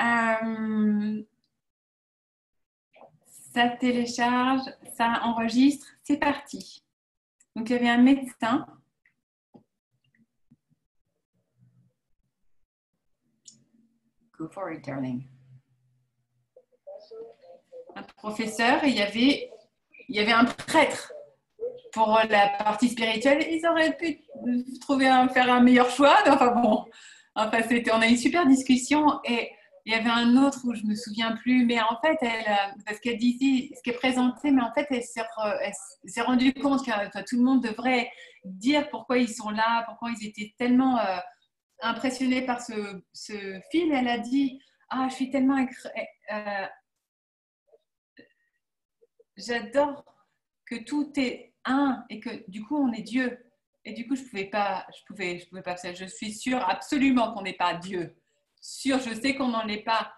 Euh, Ça télécharge, ça enregistre, c'est parti. Donc, il y avait un médecin. Go for it, darling. Un professeur et il y avait un prêtre. Pour la partie spirituelle, ils auraient pu faire un meilleur choix. Enfin bon, enfin, on a eu une super discussion et il y avait un autre où je me souviens plus, mais en fait, parce qu'elle dit ici ce qui est présenté, mais en fait, elle s'est rendue compte que tout le monde devrait dire pourquoi ils sont là, pourquoi ils étaient tellement impressionnés par ce film. Elle a dit, ah, je suis tellement, j'adore que tout est un et que du coup on est Dieu. Et du coup je pouvais pas, je suis sûre absolument qu'on n'est pas Dieu. Sûre, je sais qu'on n'en est pas.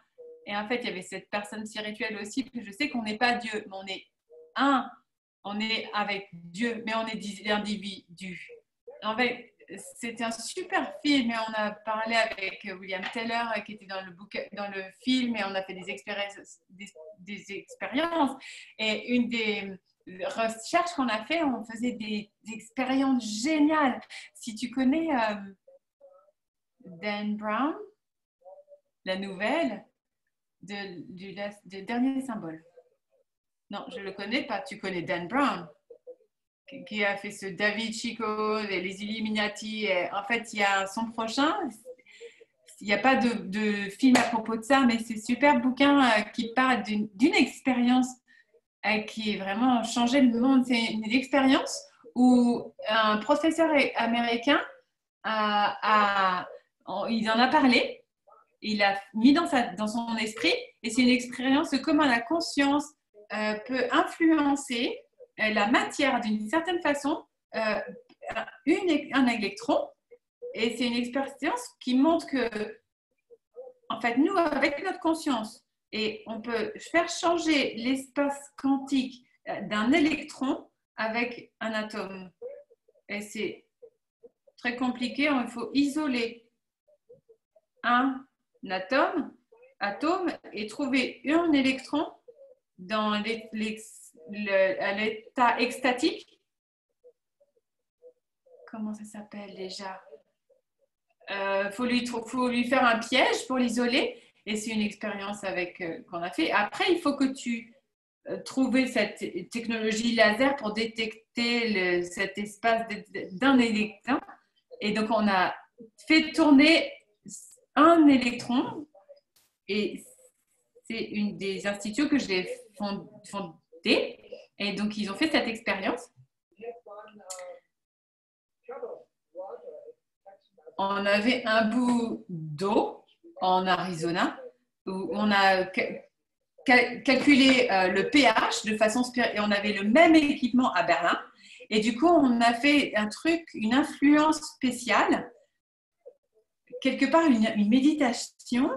Et en fait il y avait cette personne spirituelle aussi, que je sais qu'on n'est pas Dieu, mais on est un. On est avec Dieu, mais on est des individus. En fait, c'était un super film et on a parlé avec William Taylor qui était dans le film et on a fait des expériences. Et une des recherches qu'on a fait, on faisait des expériences géniales. Si tu connais Dan Brown, la nouvelle de Dernier Symbole. Non, je ne le connais pas. Tu connais Dan Brown, qui a fait ce David Chico, les Illuminati. Et en fait, il y a son prochain. Il n'y a pas de film à propos de ça, mais c'est un super bouquin qui parle d'une expérience qui a vraiment changé le monde. C'est une expérience où un professeur américain il en a parlé, il a mis dans son esprit, et c'est une expérience de comment la conscience peut influencer la matière d'une certaine façon, euh, un électron, et c'est une expérience qui montre que, en fait, nous, avec notre conscience, et on peut faire changer l'espace quantique d'un électron avec un atome. Et c'est très compliqué, il faut isoler un atome et trouver un électron dans l'état extatique. Comment ça s'appelle déjà? Faut lui faire un piège pour l'isoler. Et c'est une expérience qu'on a fait. Après, il faut que tu trouves cette technologie laser pour détecter cet espace d'un électron. Et donc, on a fait tourner un électron. Et c'est une des instituts que j'ai fondé. Et donc, ils ont fait cette expérience. On avait un bout d'eau en Arizona où on a calculé le pH de façon et on avait le même équipement à Berlin. Et du coup, on a fait une influence spéciale, quelque part une méditation.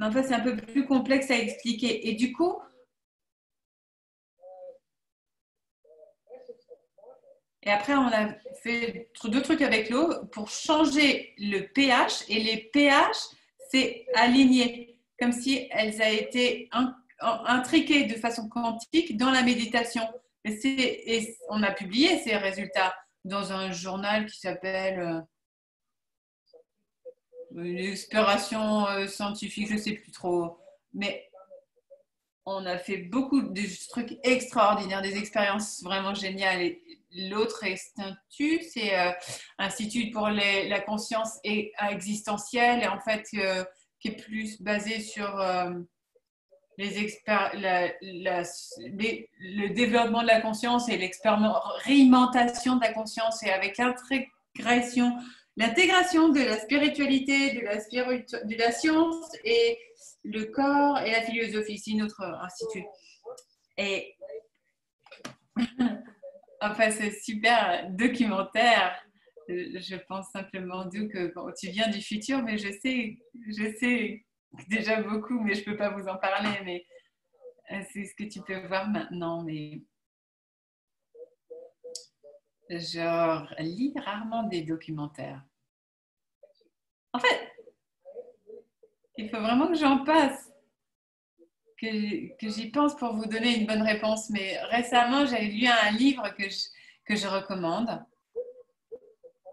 Enfin, c'est un peu plus complexe à expliquer. Et du coup, et après, on a fait deux trucs avec l'eau pour changer le pH. Et les pH, c'est aligné, comme si elles avaient été intriquées de façon quantique dans la méditation. Et on a publié ces résultats dans un journal qui s'appelle une exploration scientifique, je ne sais plus trop. Mais on a fait beaucoup de trucs extraordinaires, des expériences vraiment géniales. Et l'autre institut, c'est Institut pour la conscience existentielle, et en fait, qui est plus basé sur le développement de la conscience et l'expérimentation de la conscience, et avec l'intégration de la spiritualité, de la science et le corps et la philosophie. C'est notre institut. Et enfin, c'est super documentaire. Je pense simplement d'où que bon, tu viens du futur, mais je sais déjà beaucoup, mais je ne peux pas vous en parler. Mais c'est ce que tu peux voir maintenant. Mais je lis rarement des documentaires. En fait, Il faut vraiment que j'en passe, que j'y pense pour vous donner une bonne réponse. Mais récemment, j'ai lu un livre que je recommande.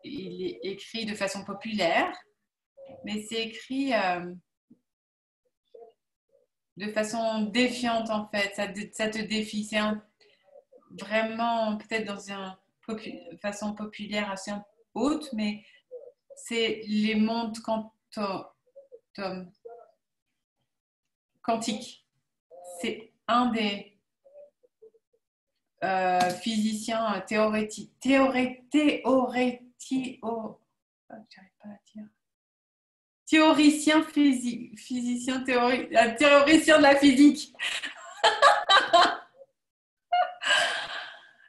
Il est écrit de façon populaire, mais c'est écrit de façon défiante en fait. Ça te défie. C'est vraiment peut-être dans une façon populaire assez haute, mais c'est les mondes quantiques. C'est un des physiciens théoricien physicien théoricien de la physique.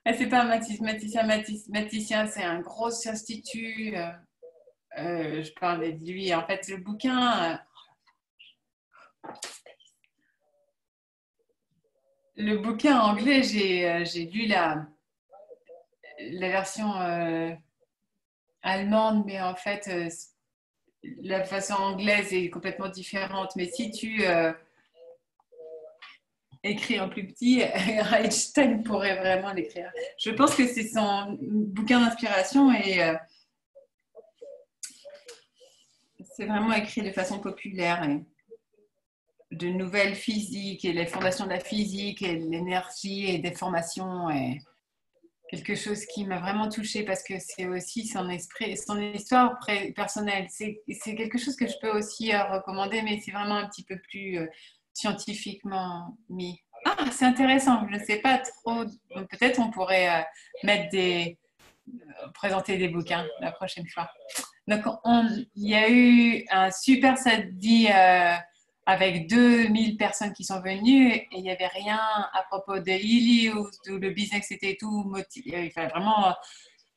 C'est pas un mathématicien, c'est un gros institut. Je parlais de lui. En fait, le bouquin. Le bouquin anglais, j'ai lu la version allemande, mais en fait, la façon anglaise est complètement différente. Mais si tu écris en plus petit, Einstein pourrait vraiment l'écrire. Je pense que c'est son bouquin d'inspiration et c'est vraiment écrit de façon populaire. Et de nouvelles physiques et les fondations de la physique et l'énergie et des formations et quelque chose qui m'a vraiment touchée parce que c'est aussi son esprit, son histoire personnelle. C'est quelque chose que je peux aussi recommander, mais c'est vraiment un petit peu plus scientifiquement mis. Ah, c'est intéressant. Je ne sais pas trop. Peut-être on pourrait présenter des bouquins la prochaine fois. Donc, il y a eu un super samedi avec 2000 personnes qui sont venues et il n'y avait rien à propos de Ilios, où le business était tout il fallait vraiment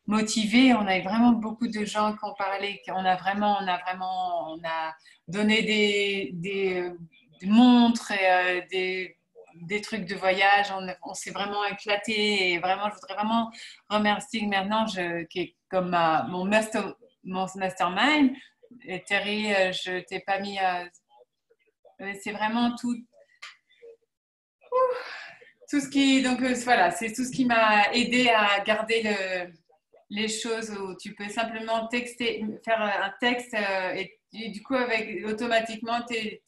motivé. On avait vraiment beaucoup de gens qui ont parlé, on a donné des montres et des trucs de voyage. On s'est vraiment éclaté et vraiment, je voudrais vraiment remercier maintenant, qui est comme mon mastermind. Et Terry, je t'ai pas mis c'est vraiment tout ce qui donc voilà, c'est tout ce qui m'a aidé à garder les choses où tu peux simplement faire un texte et du coup automatiquement t'es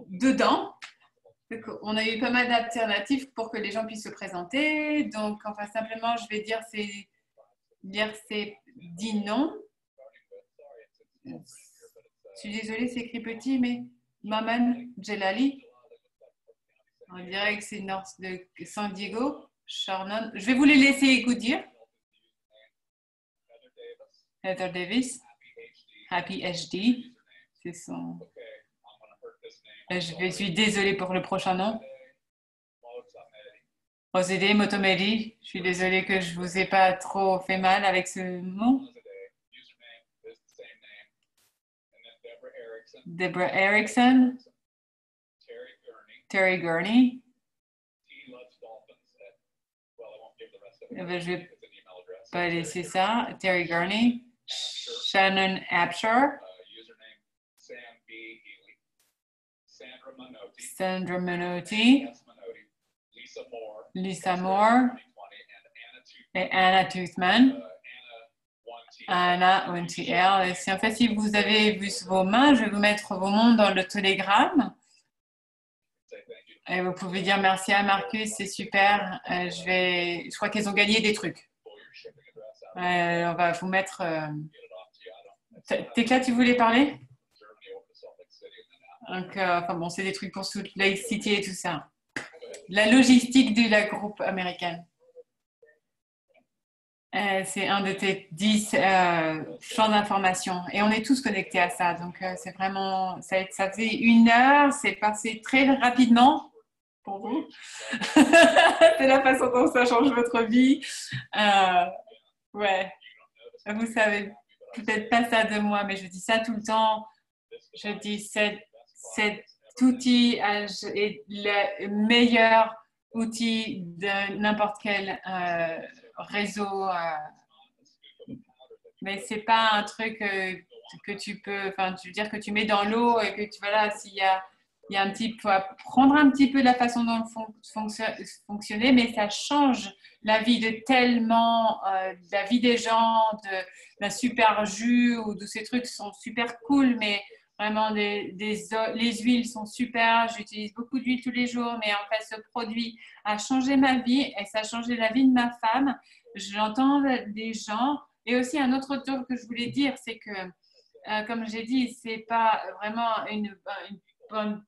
dedans. Donc, on a eu pas mal d'alternatives pour que les gens puissent se présenter. Donc enfin simplement je vais dire c'est dit non. Je suis désolée, c'est écrit petit, mais Maman Jelali. On dirait que c'est nord de San Diego. Shannon. Je vais vous les laisser écouter. Heather Davis. Happy HD. C'est son. Je suis désolée pour le prochain nom. Rosede Motomedi. Je suis désolée que je vous ai pas trop fait mal avec ce nom. Deborah Erickson. Terry Gurney. Je vais pas laisser ça. Terry Gurney. Shannon Abshar. Sandra Menotti. Lisa Moore. Et Anna Toothman. Anna ONTL. Et si en fait, si vous avez vu vos mains, je vais vous mettre vos noms dans le télégramme. Et vous pouvez dire merci à Marcus, c'est super. Je crois qu'ils ont gagné des trucs. On va vous mettre. Tekla, tu voulais parler? Donc, enfin bon, c'est des trucs pour Salt Lake City et tout ça. La logistique de la groupe américaine. C'est un de tes 10 champs d'information et on est tous connectés à ça. Donc, c'est vraiment, ça fait 1 heure, c'est passé très rapidement pour vous. C'est la façon dont ça change votre vie. Ouais, vous savez peut-être pas ça de moi, mais je dis ça tout le temps. Je dis cet outil est le meilleur outil de n'importe quel réseau. Mais c'est pas un truc que tu peux, enfin, je veux dire que tu mets dans l'eau et que tu, voilà, il y a un petit, faut apprendre un petit peu la façon dont fonctionner, mais ça change la vie de tellement, la vie des gens, de la super jus ou de ces trucs sont super cool, mais vraiment les huiles sont super. J'utilise beaucoup d'huile tous les jours, mais en fait, ce produit a changé ma vie et ça a changé la vie de ma femme. J'entends des gens. Et aussi, un autre truc que je voulais dire, c'est que, comme j'ai dit, c'est pas vraiment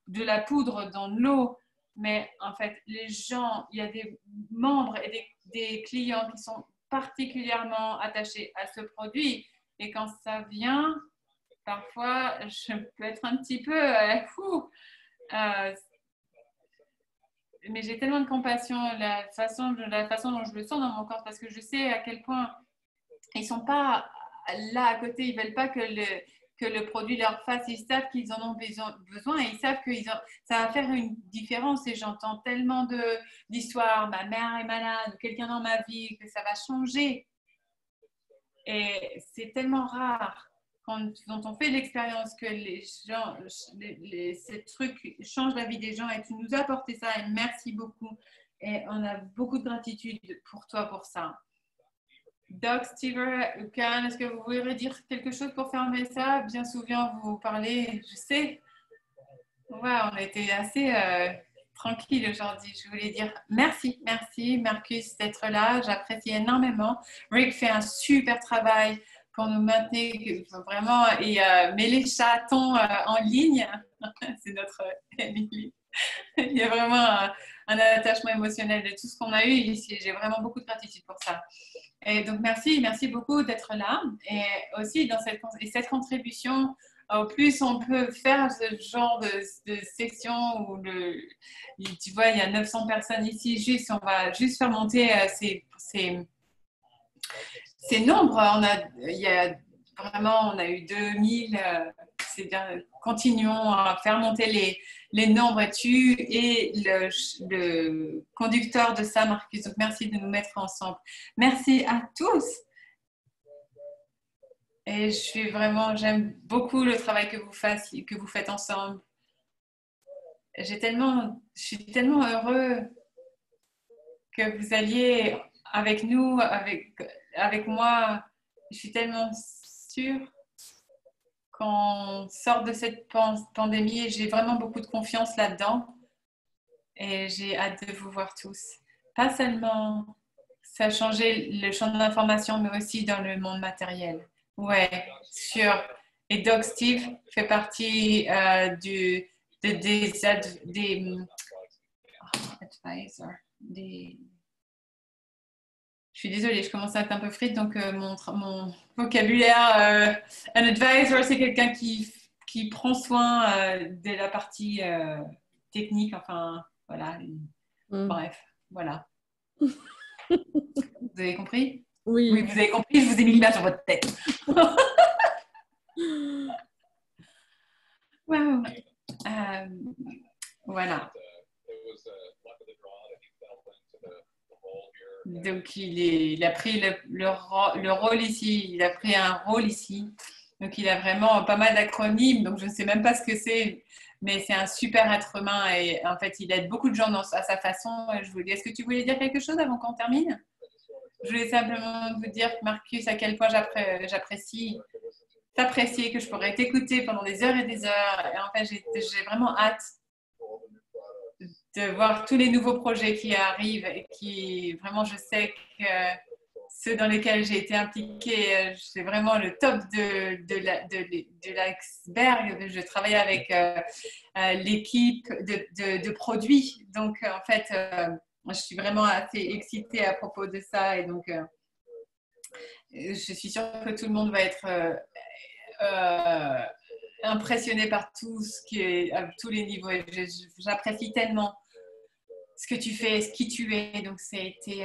de la poudre dans l'eau, mais en fait, les gens, il y a des membres et des clients qui sont particulièrement attachés à ce produit. Et quand ça vient, parfois, je peux être un petit peu fou. Euh, mais j'ai tellement de compassion, la façon dont je le sens dans mon corps, parce que je sais à quel point ils sont pas là à côté, ils veulent pas que le produit leur fasse, ils savent qu'ils en ont besoin et ils savent que ça va faire une différence. Et j'entends tellement d'histoires, ma mère est malade, quelqu'un dans ma vie, que ça va changer. Et c'est tellement rare quand on fait l'expérience que les gens, ces trucs changent la vie des gens et tu nous as apporté ça et merci beaucoup. Et on a beaucoup de gratitude pour toi pour ça. Doc, Steve, Karen, est-ce que vous voudriez dire quelque chose pour fermer ça? Bien souvent, vous parlez, je sais. Ouais, on a été assez tranquille aujourd'hui. Je voulais dire merci, merci Marcus d'être là. J'apprécie énormément. Rick fait un super travail pour nous maintenir vraiment et met les chatons en ligne. C'est notre Emily. Il y a vraiment un attachement émotionnel de tout ce qu'on a eu ici. J'ai vraiment beaucoup de gratitude pour ça. Et donc, merci beaucoup d'être là. Et aussi, dans cette contribution, au plus on peut faire ce genre de session où, tu vois, il y a 900 personnes ici, on va juste faire monter ces nombres. On a eu 2000. C'est bien. Continuons à faire monter les nombres et tu es le conducteur de ça, Marcus. Donc, merci de nous mettre ensemble. Merci à tous. Et j'aime beaucoup le travail que vous faites ensemble. Je suis tellement heureux que vous alliez avec nous, avec moi. Je suis tellement sûre qu'on sort de cette pandémie et j'ai vraiment beaucoup de confiance là-dedans. Et j'ai hâte de vous voir tous. Pas seulement ça a changé le champ de l'information, mais aussi dans le monde matériel. Ouais, sûr. Et Doc Steve fait partie des advisors. Je suis désolée, je commence à être un peu frite, donc mon vocabulaire. Un advisor, c'est quelqu'un qui prend soin de la partie technique, enfin, voilà. Bref, voilà. Vous avez compris? Oui. Oui, vous avez compris, je vous ai mis l'image sur votre tête. Wow. Voilà. Donc, il a pris le rôle ici. Il a pris un rôle ici. Donc, il a vraiment pas mal d'acronymes. Donc, je ne sais même pas ce que c'est, mais c'est un super être humain. Et en fait, il aide beaucoup de gens à sa façon. Est-ce que tu voulais dire quelque chose avant qu'on termine? Je voulais simplement vous dire, Marcus, à quel point j'apprécie t'apprécier, que je pourrais t'écouter pendant des heures et des heures. Et en fait, j'ai vraiment hâte de voir tous les nouveaux projets qui arrivent et qui, vraiment, je sais que ceux dans lesquels j'ai été impliquée, c'est vraiment le top de l'iceberg. Je travaille avec l'équipe de produits. Donc, en fait, je suis vraiment assez excitée à propos de ça. Et donc, je suis sûre que tout le monde va être impressionné par tout ce qui est à tous les niveaux. J'apprécie tellement ce que tu fais, ce qui tu es. Donc, ça a été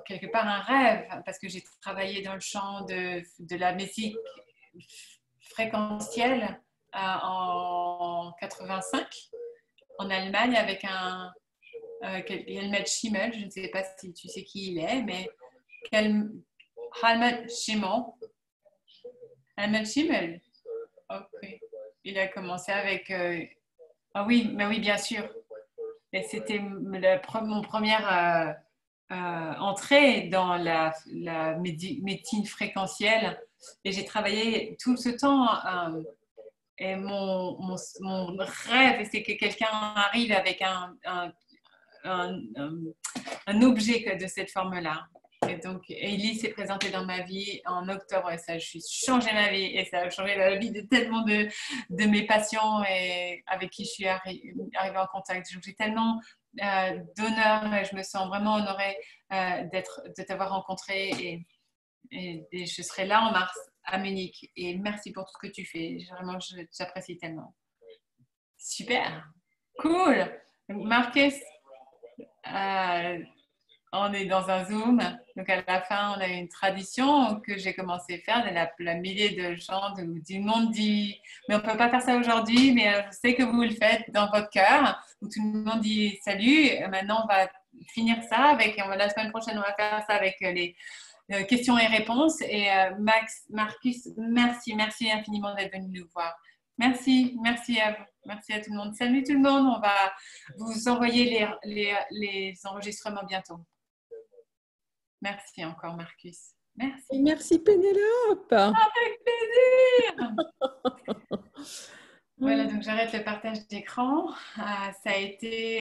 quelque part un rêve parce que j'ai travaillé dans le champ de la musique fréquentielle en 85 en Allemagne avec Helmut Schimmel. Je ne sais pas si tu sais qui il est, mais Helmut Schimmel. Ahmed Chimel. Ok. Il a commencé avec. Ah oui, mais oui, bien sûr. Et c'était mon première entrée dans la médecine fréquentielle. Et j'ai travaillé tout ce temps. Et mon rêve, c'est que quelqu'un arrive avec un, un objet de cette forme-là. Et donc, Ellie s'est présentée dans ma vie en octobre et ça a changé ma vie et ça a changé la vie de tellement de mes patients et avec qui je suis arrivée en contact. J'ai tellement d'honneur et je me sens vraiment honorée de t'avoir rencontré et je serai là en mars à Munich. Et merci pour tout ce que tu fais. Vraiment, j'apprécie tellement. Super, cool. Marcus, euh, on est dans un Zoom. Donc, à la fin, on a une tradition que j'ai commencé à faire. La milliers de gens du monde dit, mais on ne peut pas faire ça aujourd'hui, mais je sais que vous le faites dans votre cœur, où tout le monde dit salut. Maintenant, on va finir ça avec, la semaine prochaine, on va faire ça avec les questions et réponses. Et Marcus, merci infiniment d'être venu nous voir. Merci à vous. Merci à tout le monde. Salut tout le monde. On va vous envoyer les enregistrements bientôt. Merci encore, Marcus. Merci. Et merci Pénélope. Avec plaisir. Voilà, donc j'arrête le partage d'écran. Ça a été